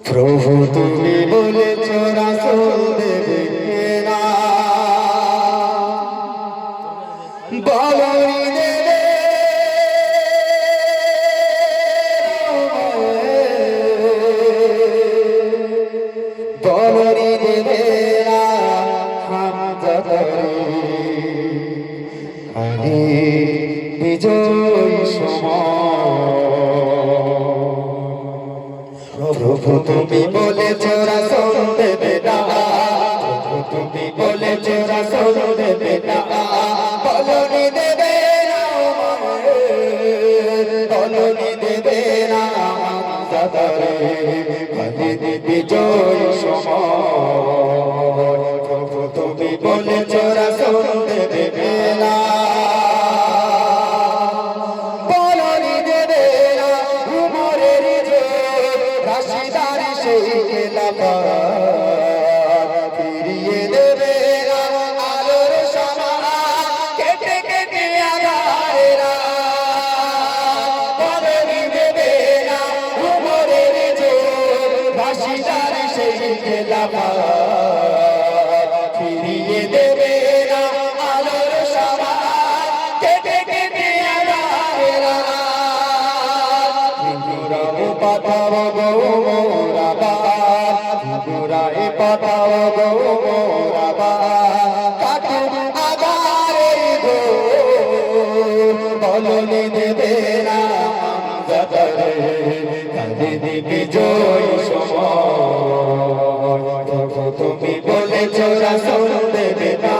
প্রভু তুমি বলেছ রাসূল দেবে না, বলনি দেবে বলনি দেবে না, হামজা আরে বিজয় প্রভু তুমি বলেছ রাসূল দেবে না, প্রভু তুমি বলেছ রাসূল দেবে না, বলনি দেবে না, বলনি দেবে না, দাদারে খালিদ বিজয় সময়। প্রভু তুমি বলেছ রাসূল দেবে না, বলনি দেবে না, উমরের যে রাশিদার সেই খেলাফত ফিরিয়ে দেবে না, আলোর সমাজ কেটে কেটে আগায়রা, বলনি দেবে না, উমরের যে রাশিদার সেই খেলাফত ফিরিয়ে দেবে না, আলোর সমাজ কেটে কেটে আগায়রা। হিন্দুরাও পাঠাও গো মোরাবাদ, হিন্দুরাই পাঠাও গো মোরাবাদ, কাটুন আগারে গো, বলনি দেবে না, হামজারে খালিদ বিজয় সময়। প্রভু তুমি বলেছ রাসূল দেবে না,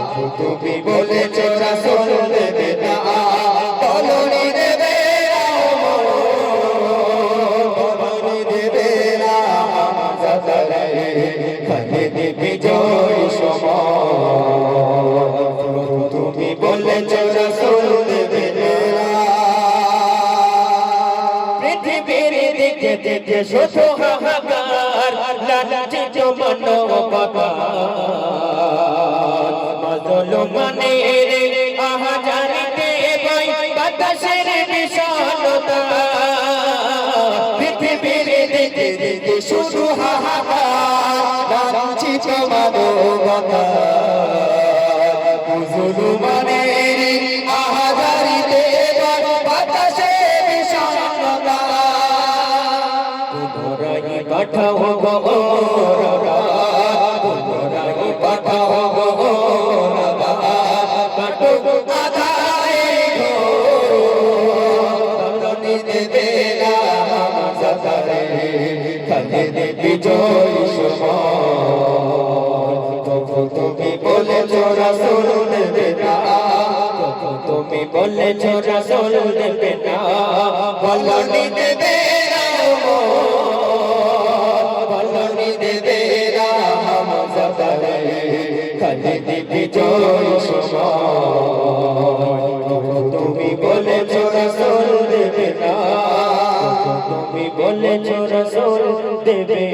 প্রভু তুমি বলেছ রাসূল দেবে না, বলনি দেবে না, বলনি দেবে না, হামজারে খালিদ বিজয় সময়। প্রভু তুমি বলেছ রাসূল দেবে না। পৃথিবীর দিকে দিকে শুধু হাহাকার, লাঞ্ছিত মানবতার, মাজলুমানের আহাজারিতে ভাই বাতাসের বিষণ্ণতা। পৃথিবীর দিকে দিকে শুধু হাহাকার, লাঞ্ছিত মানবতার, মাজলুমানের আহাজারিতে ভাই বাতাসের বিষণ্ণতা। পুনরায় পাঠাও গো মোরাবাদ, পুনরায় পাঠাও গো মোরাবাদ, কাটুক আধারে গো, বলনি দেবে না, হামজারে খালিদ বিজয় সময়। প্রভু তুমি বলেছ রাসূল দেবে না, প্রভু তুমি বলেছ রাসূল দেবে না, বলনি দেবে না, বলনি দেবে না, হামজারে খালিদ বিজয় সময়। প্রভু তুমি বলেছ রাসূল দেবে না, প্রভু তুমি বলেছ রাসূল দেবে